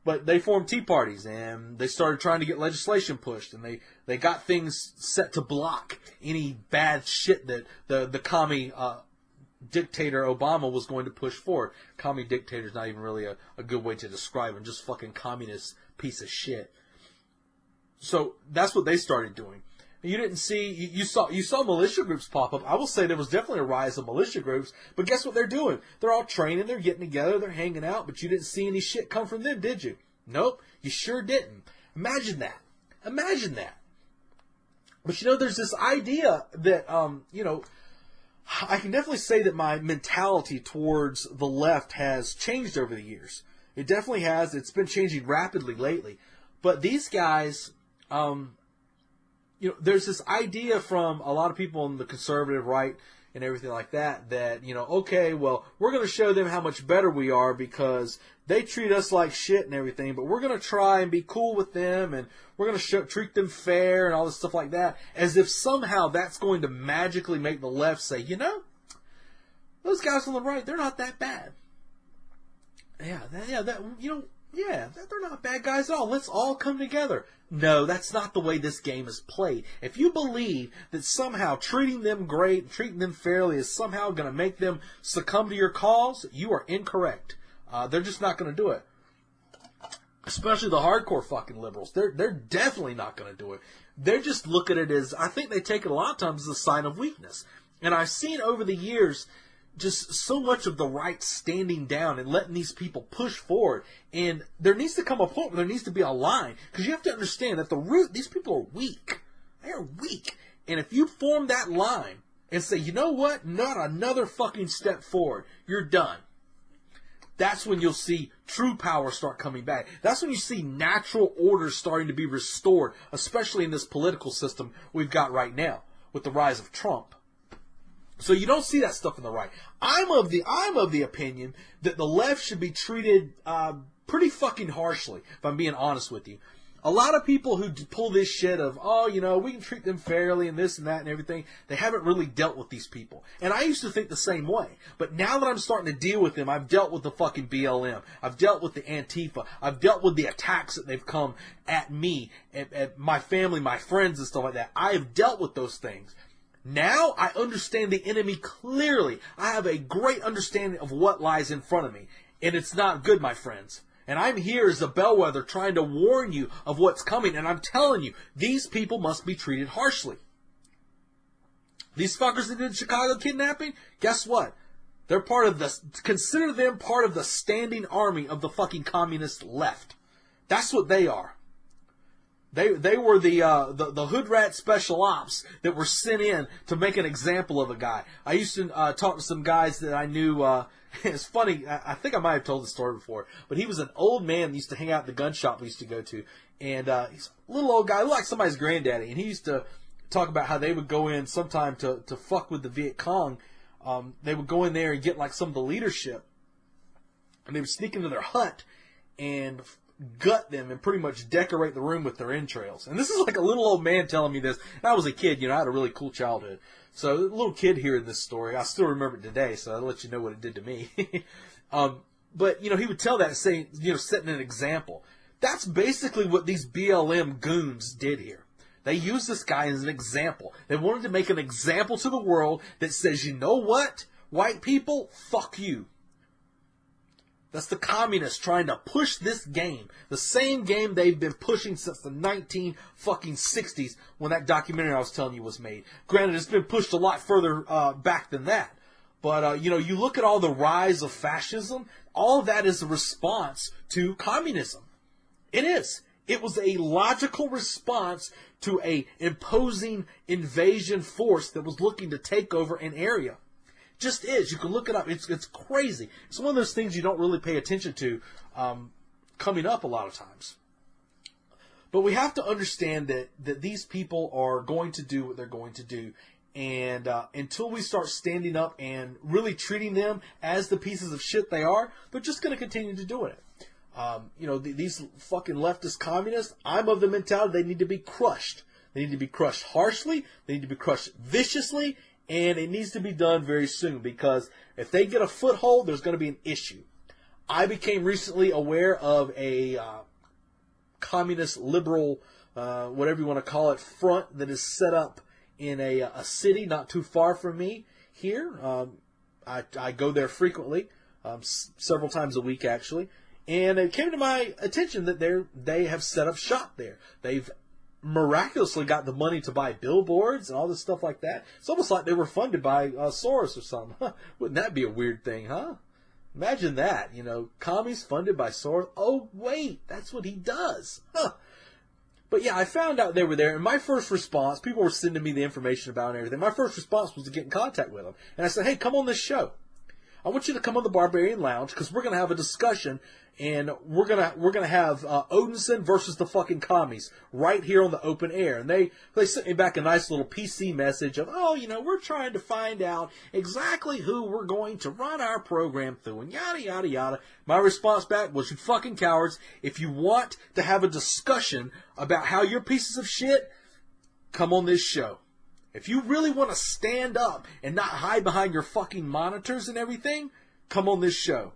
But they formed Tea Parties, and they started trying to get legislation pushed, and they got things set to block any bad shit that the commie dictator Obama was going to push forward. Commie dictator's not even really a good way to describe him, just fucking communist piece of shit. So that's what they started doing. You didn't see, you saw militia groups pop up. I will say there was definitely a rise of militia groups, but guess what they're doing? They're all training, they're getting together, they're hanging out, but you didn't see any shit come from them, did you? Nope, you sure didn't. Imagine that. Imagine that. But there's this idea that, I can definitely say that my mentality towards the left has changed over the years. It definitely has. It's been changing rapidly lately. But these guys, there's this idea from a lot of people on the conservative right and everything like that, okay, well, we're going to show them how much better we are because they treat us like shit and everything, but we're going to try and be cool with them and we're going to treat them fair and all this stuff like that, as if somehow that's going to magically make the left say, those guys on the right, they're not that bad. They're not bad guys at all. Let's all come together. No, that's not the way this game is played. If you believe that somehow treating them great, treating them fairly is somehow going to make them succumb to your cause, you are incorrect. They're just not going to do it. Especially the hardcore fucking liberals. They're definitely not going to do it. They're just look at it as, I think they take it a lot of times as a sign of weakness. And I've seen over the years just so much of the right standing down and letting these people push forward. And there needs to come a point where there needs to be a line. Because you have to understand, at the root, these people are weak. They are weak. And if you form that line and say, you know what? Not another fucking step forward. You're done. That's when you'll see true power start coming back. That's when you see natural order starting to be restored, especially in this political system we've got right now with the rise of Trump. So you don't see that stuff in the right. I'm of the opinion that the left should be treated pretty fucking harshly, if I'm being honest with you. A lot of people who pull this shit of, oh, you know, we can treat them fairly and this and that and everything, they haven't really dealt with these people. And I used to think the same way. But now that I'm starting to deal with them, I've dealt with the fucking BLM. I've dealt with the Antifa. I've dealt with the attacks that they've come at me, at my family, my friends and stuff like that. I have dealt with those things. Now I understand the enemy clearly. I have a great understanding of what lies in front of me. And it's not good, my friends. And I'm here as a bellwether trying to warn you of what's coming. And I'm telling you, these people must be treated harshly. These fuckers that did Chicago kidnapping, guess what? They're part of the, consider them part of the standing army of the fucking communist left. That's what they are. They were the hood rat special ops that were sent in to make an example of a guy. I used to talk to some guys that I knew. It's funny. I think I might have told the story before, but he was an old man that used to hang out at the gun shop we used to go to, and he's a little old guy, like somebody's granddaddy, and he used to talk about how they would go in sometime to fuck with the Viet Cong. They would go in there and get like some of the leadership, and they would sneak into their hut and gut them and pretty much decorate the room with their entrails. And this is like a little old man telling me this. And I was a kid, you know, I had a really cool childhood. So a little kid hearing this story, I still remember it today, so I'll let you know what it did to me. But, you know, he would tell that saying, you know, setting an example. That's basically what these BLM goons did here. They used this guy as an example. They wanted to make an example to the world that says, you know what? White people, fuck you. That's the communists trying to push this game. The same game they've been pushing since the 1960s when that documentary I was telling you was made. Granted, it's been pushed a lot further back than that. But, you know, you look at all the rise of fascism, all of that is a response to communism. It is. It was a logical response to a imposing invasion force that was looking to take over an area. Just is. You can look it up. It's crazy. It's one of those things you don't really pay attention to coming up a lot of times. But we have to understand that these people are going to do what they're going to do. And until we start standing up and really treating them as the pieces of shit they are, they're just going to continue to do it. You know, these fucking leftist communists, I'm of the mentality they need to be crushed. They need to be crushed harshly. They need to be crushed viciously. And it needs to be done very soon, because if they get a foothold, there's going to be an issue. I became recently aware of a communist liberal, whatever you want to call it, front that is set up in a city not too far from me here. I go there frequently, several times a week actually. And it came to my attention that they have set up shop there. They've miraculously got the money to buy billboards and all this stuff like that. It's almost like they were funded by Soros or something. Huh? Wouldn't that be a weird thing, huh? Imagine that, you know, commies funded by Soros. Oh, wait, that's what he does. Huh. But yeah, I found out they were there, and my first response, people were sending me the information about and everything. My first response was to get in contact with them. And I said, hey, come on this show. I want you to come on the Barbarian Lounge, because we're going to have a discussion, and we're gonna have Odinson versus the fucking commies right here on the open air. And they sent me back a nice little PC message of, oh, you know, we're trying to find out exactly who we're going to run our program through, and yada yada yada. My response back was, you fucking cowards, if you want to have a discussion about how you're pieces of shit, come on this show. If you really want to stand up and not hide behind your fucking monitors and everything, come on this show.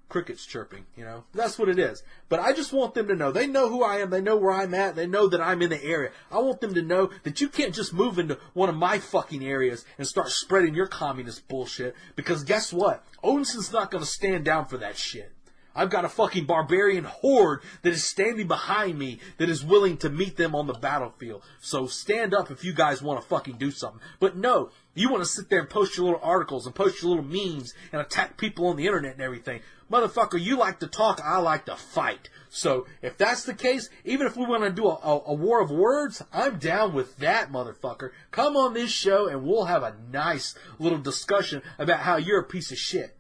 Crickets chirping, you know. That's what it is. But I just want them to know. They know who I am. They know where I'm at. They know that I'm in the area. I want them to know that you can't just move into one of my fucking areas and start spreading your communist bullshit. Because guess what? Odinson's not going to stand down for that shit. I've got a fucking barbarian horde that is standing behind me that is willing to meet them on the battlefield. So stand up if you guys want to fucking do something. But no, you want to sit there and post your little articles and post your little memes and attack people on the internet and everything. Motherfucker, you like to talk, I like to fight. So if that's the case, even if we want to do a war of words, I'm down with that, motherfucker. Come on this show and we'll have a nice little discussion about how you're a piece of shit.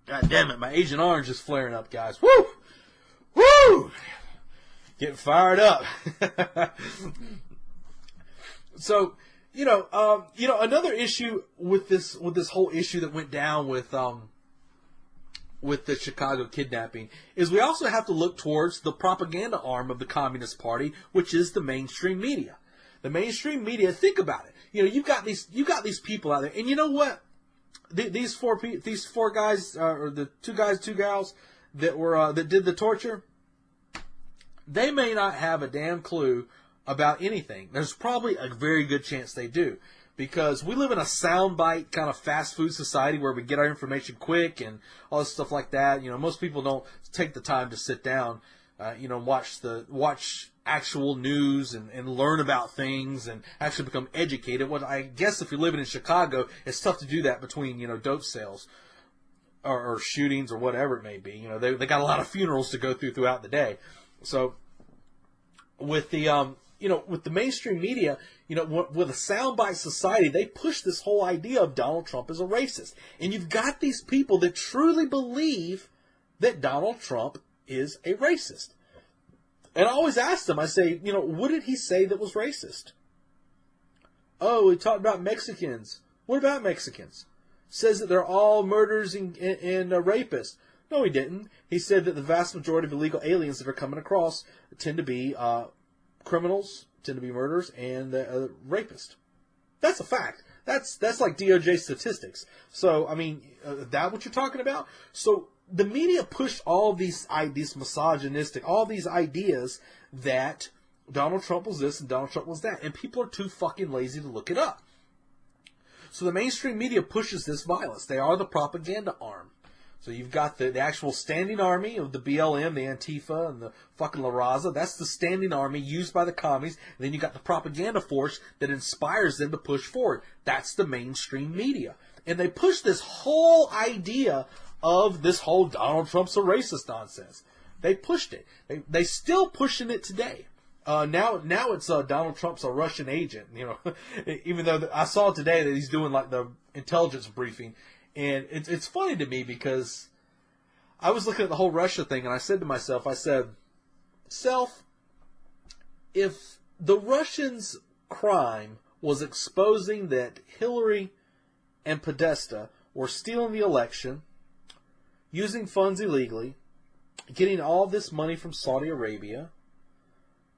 God damn it, my Agent Orange is flaring up, guys. Woo! Woo! Getting fired up. So, you know, another issue with this whole issue that went down with with the Chicago kidnapping is we also have to look towards the propaganda arm of the Communist Party, which is the mainstream media. The mainstream media, think about it. You know, you've got these people out there, and you know what? These four guys, or the two gals that did the torture, they may not have a damn clue about anything. There's probably a very good chance they do. Because we live in a soundbite kind of fast food society where we get our information quick and all this stuff like that. You know, most people don't take the time to sit down, watch actual news and learn about things and actually become educated. Well, I guess if you're living in Chicago, it's tough to do that between, dope sales or shootings or whatever it may be. You know, they got a lot of funerals to go throughout the day. So with the with the mainstream media, with a soundbite society, they push this whole idea of Donald Trump as a racist. And you've got these people that truly believe that Donald Trump is a racist. And I always ask them, I say, what did he say that was racist? Oh, he talked about Mexicans. What about Mexicans? Says that they're all murderers and rapists. No, he didn't. He said that the vast majority of illegal aliens that are coming across tend to be criminals, tend to be murderers, and rapists. That's a fact. That's like DOJ statistics. So, I mean, that what you're talking about? So, the media pushed all these misogynistic, all these ideas that Donald Trump was this and Donald Trump was that. And people are too fucking lazy to look it up. So, the mainstream media pushes this violence. They are the propaganda arm. So you've got the actual standing army of the BLM, the Antifa, and the fucking La Raza. That's the standing army used by the commies. And then you got the propaganda force that inspires them to push forward. That's the mainstream media. And they push this whole idea of this whole Donald Trump's a racist nonsense. They pushed it. They still pushing it today. Now it's Donald Trump's a Russian agent. Even though I saw today that he's doing like the intelligence briefing. And it's funny to me because I was looking at the whole Russia thing and I said to myself, Self, if the Russians' crime was exposing that Hillary and Podesta were stealing the election, using funds illegally, getting all this money from Saudi Arabia,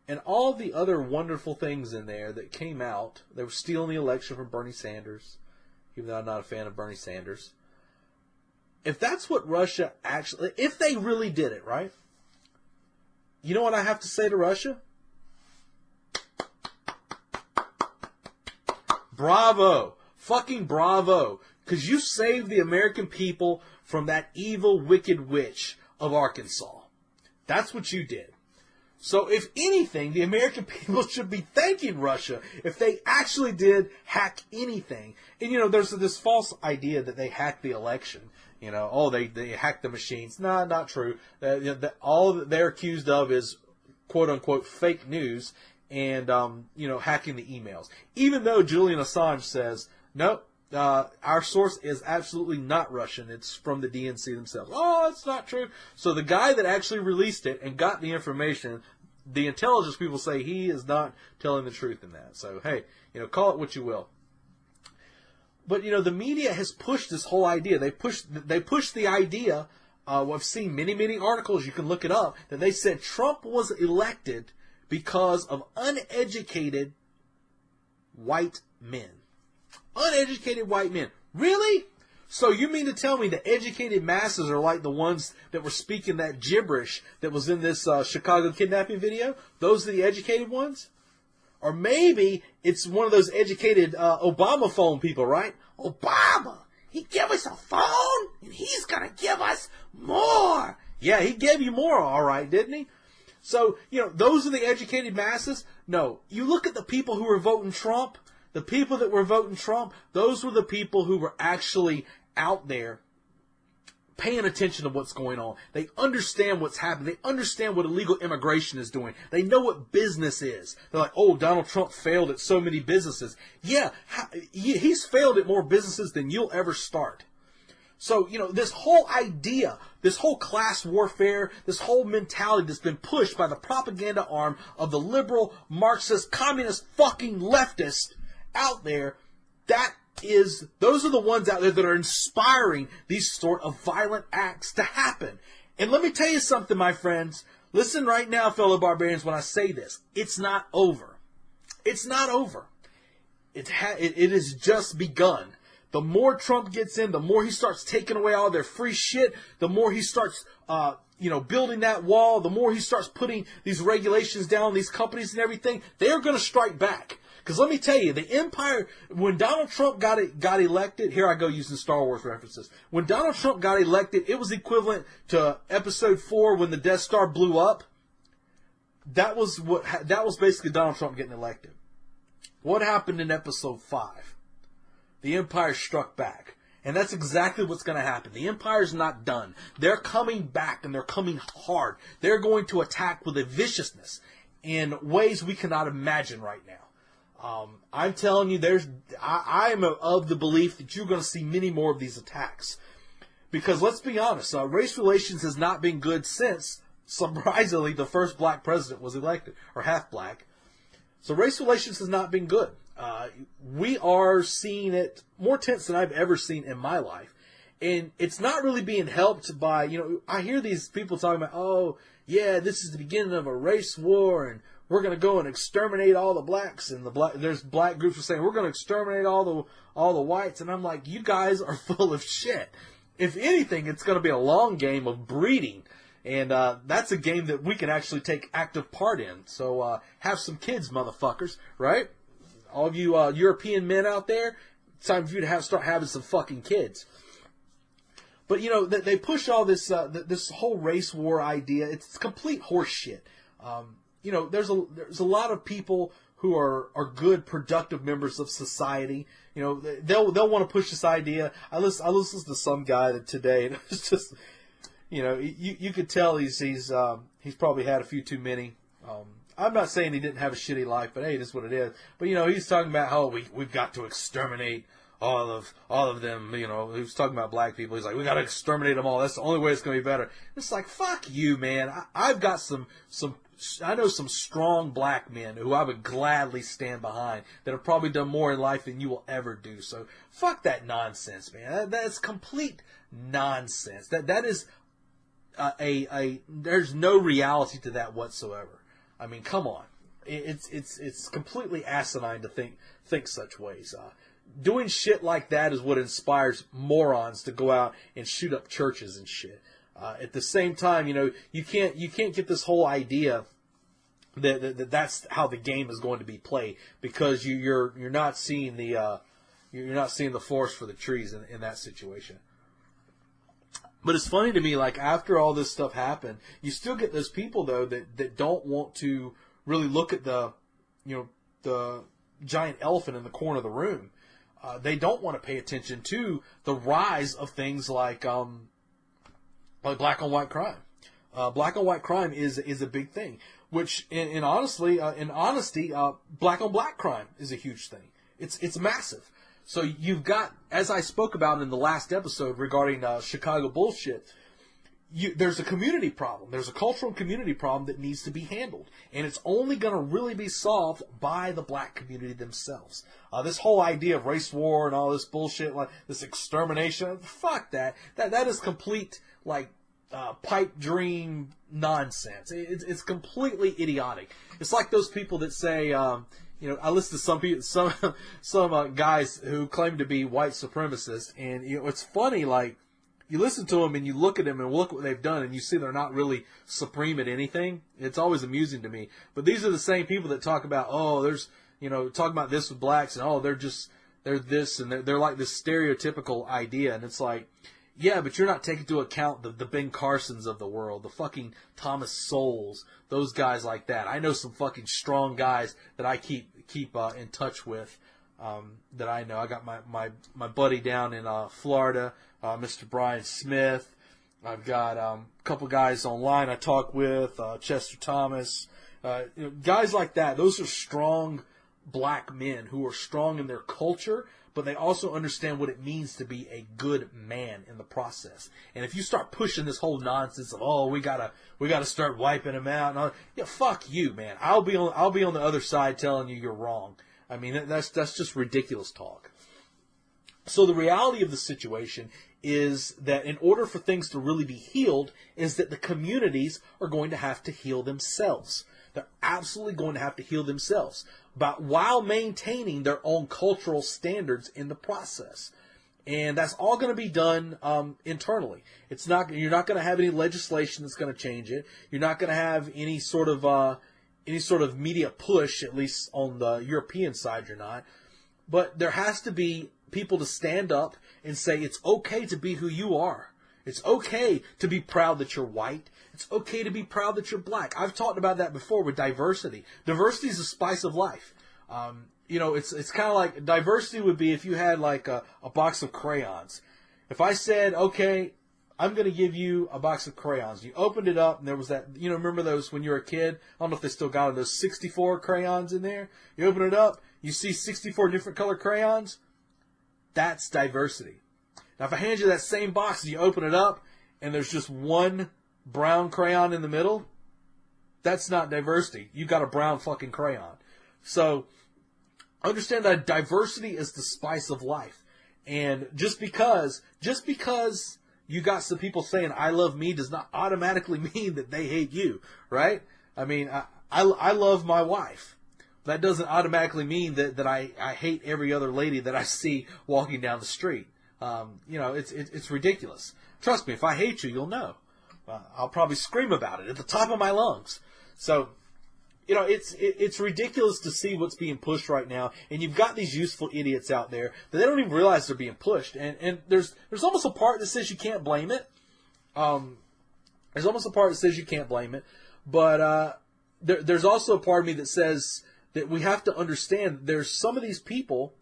and all the other wonderful things in there that came out, they were stealing the election from Bernie Sanders, even though I'm not a fan of Bernie Sanders. If that's what Russia actually, if they really did it, right? You know what I have to say to Russia? Bravo. Fucking bravo. Because you saved the American people from that evil, wicked witch of Arkansas. That's what you did. So if anything, the American people should be thanking Russia if they actually did hack anything. And there's this false idea that they hacked the election. They hacked the machines. Nah, not true. All that they're accused of is quote unquote fake news and hacking the emails. Even though Julian Assange says, nope, our source is absolutely not Russian. It's from the DNC themselves. Oh, it's not true. So the guy that actually released it and got the information, the intelligence people say he is not telling the truth in that. So, hey, call it what you will. But, the media has pushed this whole idea. They pushed the idea, I've seen many, many articles, you can look it up, that they said Trump was elected because of uneducated white men. Uneducated white men. Really? So you mean to tell me the educated masses are like the ones that were speaking that gibberish that was in this Chicago kidnapping video? Those are the educated ones? Or maybe it's one of those educated Obama phone people, right? Obama, he gave us a phone and he's going to give us more. Yeah, he gave you more, all right, didn't he? So, those are the educated masses? No. You look at the people who were voting Trump. The people that were voting Trump, those were the people who were actually out there paying attention to what's going on. They understand what's happening. They understand what illegal immigration is doing. They know what business is. They're like, oh, Donald Trump failed at so many businesses. Yeah, he's failed at more businesses than you'll ever start. So, this whole idea, this whole class warfare, this whole mentality that's been pushed by the propaganda arm of the liberal, Marxist, communist, fucking leftist out there, that those are the ones out there that are inspiring these sort of violent acts to happen. And let me tell you something, my friends. Listen right now, fellow barbarians, when I say this. It's not over. It's not over. It has just begun. The more Trump gets in, the more he starts taking away all their free shit, the more he starts, building that wall, the more he starts putting these regulations down on these companies and everything, they're going to strike back. Because let me tell you, the empire, when Donald Trump got elected, here I go using Star Wars references. When Donald Trump got elected, it was equivalent to Episode 4 when the Death Star blew up. That was basically Donald Trump getting elected. What happened in Episode 5? The empire struck back. And that's exactly what's going to happen. The empire's not done. They're coming back, and they're coming hard. They're going to attack with a viciousness in ways we cannot imagine right now. I'm telling you, I am of the belief that you're going to see many more of these attacks. Because let's be honest, race relations has not been good since, surprisingly, the first black president was elected, or half black. So race relations has not been good. We are seeing it more tense than I've ever seen in my life. And it's not really being helped by, I hear these people talking about, oh, yeah, this is the beginning of a race war, and we're going to go and exterminate all the blacks, and there's black groups who are saying we're going to exterminate all the whites, and I'm like, you guys are full of shit. If anything, it's going to be a long game of breeding, and that's a game that we can actually take active part in. So have some kids, motherfuckers, right? All of you European men out there, it's time for you to start having some fucking kids. But they push all this this whole race war idea. It's complete horse shit. There's a lot of people who are good, productive members of society. They'll want to push this idea. I listened to some guy today, and it's just, you could tell he's probably had a few too many. I'm not saying he didn't have a shitty life, but hey, this is what it is. But he's talking about how we've got to exterminate all of them. He was talking about black people. He's like, we got to exterminate them all. That's the only way it's going to be better. It's like, fuck you, man. I've got I know some strong black men who I would gladly stand behind that have probably done more in life than you will ever do. So fuck that nonsense, man. That's complete nonsense. That is there's no reality to that whatsoever. I mean, come on. It's completely asinine to think such ways. Doing shit like that is what inspires morons to go out and shoot up churches and shit. At the same time, you can't get this whole idea that's how the game is going to be played, because you're not seeing the forest for the trees in that situation. But it's funny to me, like, after all this stuff happened, you still get those people though that don't want to really look at the giant elephant in the corner of the room. They don't want to pay attention to the rise of things like black on white crime. Black on white crime is a big thing. Which, in honesty, black on black crime is a huge thing. It's massive. So you've got, as I spoke about in the last episode regarding Chicago bullshit, there's a community problem. There's a cultural community problem that needs to be handled. And it's only going to really be solved by the black community themselves. This whole idea of race war and all this bullshit, like this extermination, fuck that. That is complete, pipe dream nonsense. It's completely idiotic. It's like those people that say, I listen to some people, some guys who claim to be white supremacists, and it's funny, like, you listen to them and you look at them and look what they've done, and you see they're not really supreme at anything. It's always amusing to me. But these are the same people that talk about, talking about this with blacks, and they're this, and they're like this stereotypical idea, and it's like, yeah, but you're not taking into account the Ben Carsons of the world, the fucking Thomas Sowells, those guys like that. I know some fucking strong guys that I keep in touch with, that I know. I got my buddy down in Florida, Mr. Brian Smith. I've got a couple guys online I talk with, Chester Thomas, guys like that. Those are strong black men who are strong in their culture, but they also understand what it means to be a good man in the process. And if you start pushing this whole nonsense of, we gotta start wiping them out, and fuck you, man. I'll be on the other side telling you you're wrong. I mean, that's just ridiculous talk. So the reality of the situation is that in order for things to really be healed, is that the communities are going to have to heal themselves. They're absolutely going to have to heal themselves, but while maintaining their own cultural standards in the process. And that's all going to be done internally. You're not going to have any legislation that's going to change it. You're not going to have any sort of media push, at least on the European side. You're not. But there has to be people to stand up and say it's okay to be who you are. It's okay to be proud that you're white. It's okay to be proud that you're black. I've talked about that before with diversity. Diversity is the spice of life. It's kind of like diversity would be if you had like a box of crayons. If I said, okay, I'm going to give you a box of crayons. You opened it up and there was that, remember those when you were a kid? I don't know if they still got those 64 crayons in there. You open it up, you see 64 different color crayons. That's diversity. Now, if I hand you that same box and you open it up and there's just one brown crayon in the middle, that's not diversity. You got a brown fucking crayon. So, understand that diversity is the spice of life. And just because you got some people saying I love me does not automatically mean that they hate you, right? I mean, I love my wife. That doesn't automatically mean that I hate every other lady that I see walking down the street. It's ridiculous. Trust me, if I hate you, you'll know. I'll probably scream about it at the top of my lungs. So, it's ridiculous to see what's being pushed right now, and you've got these useful idiots out there that they don't even realize they're being pushed. And there's almost a part that says you can't blame it. There's almost a part that says you can't blame it, but there's also a part of me that says that we have to understand there's some of these people,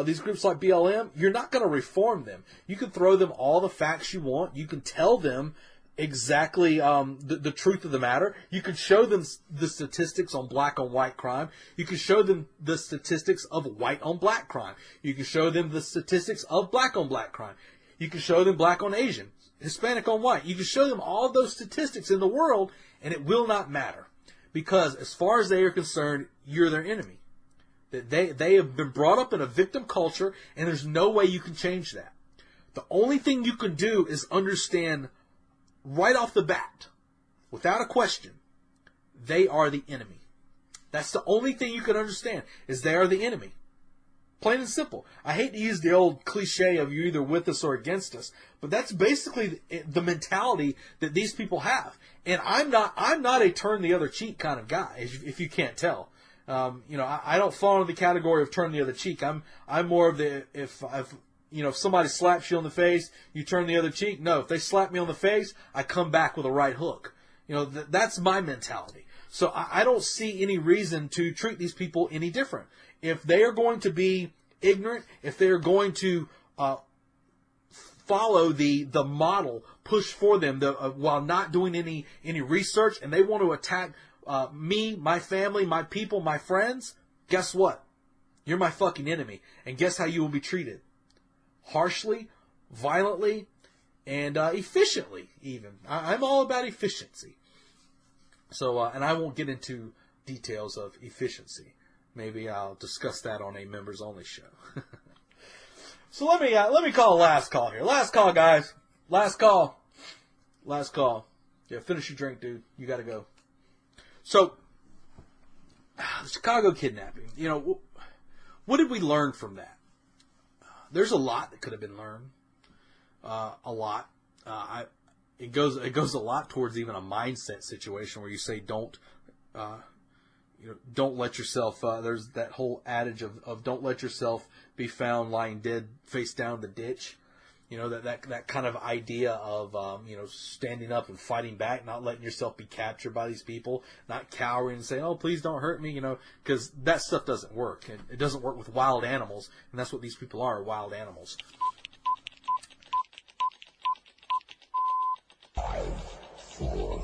these groups like BLM, you're not going to reform them. You can throw them all the facts you want. You can tell them exactly the truth of the matter. You can show them the statistics on black on white crime. You can show them the statistics of white on black crime. You can show them the statistics of black on black crime. You can show them black on Asian, Hispanic on white. You can show them all those statistics in the world, and it will not matter. Because as far as they are concerned, you're their enemy. They have been brought up in a victim culture, and there's no way you can change that. The only thing you can do is understand right off the bat, without a question, they are the enemy. That's the only thing you can understand, is they are the enemy. Plain and simple. I hate to use the old cliche of you're either with us or against us, but that's basically the mentality that these people have. And I'm not a turn the other cheek kind of guy, if you can't tell. I don't fall into the category of turn the other cheek. I'm more of the if somebody slaps you on the face, you turn the other cheek. No, if they slap me on the face, I come back with a right hook. That's my mentality. So I don't see any reason to treat these people any different. If they are going to be ignorant, if they are going to follow the model pushed for them while not doing any research, and they want to attack me, my family, my people, my friends, guess what? You're my fucking enemy. And guess how you will be treated? Harshly, violently, and efficiently even. I'm all about efficiency. So, and I won't get into details of efficiency. Maybe I'll discuss that on a members-only show. So let me call a last call here. Last call, guys. Last call. Last call. Yeah, finish your drink, dude. You got to go. So, the Chicago kidnapping. What did we learn from that? There's a lot that could have been learned. A lot. It goes a lot towards even a mindset situation where you say don't let yourself. There's that whole adage of don't let yourself be found lying dead face down in the ditch. That kind of idea of standing up and fighting back, not letting yourself be captured by these people, not cowering and saying, "Oh, please don't hurt me," because that stuff doesn't work. It doesn't work with wild animals, and that's what these people are, wild animals. 5, 4,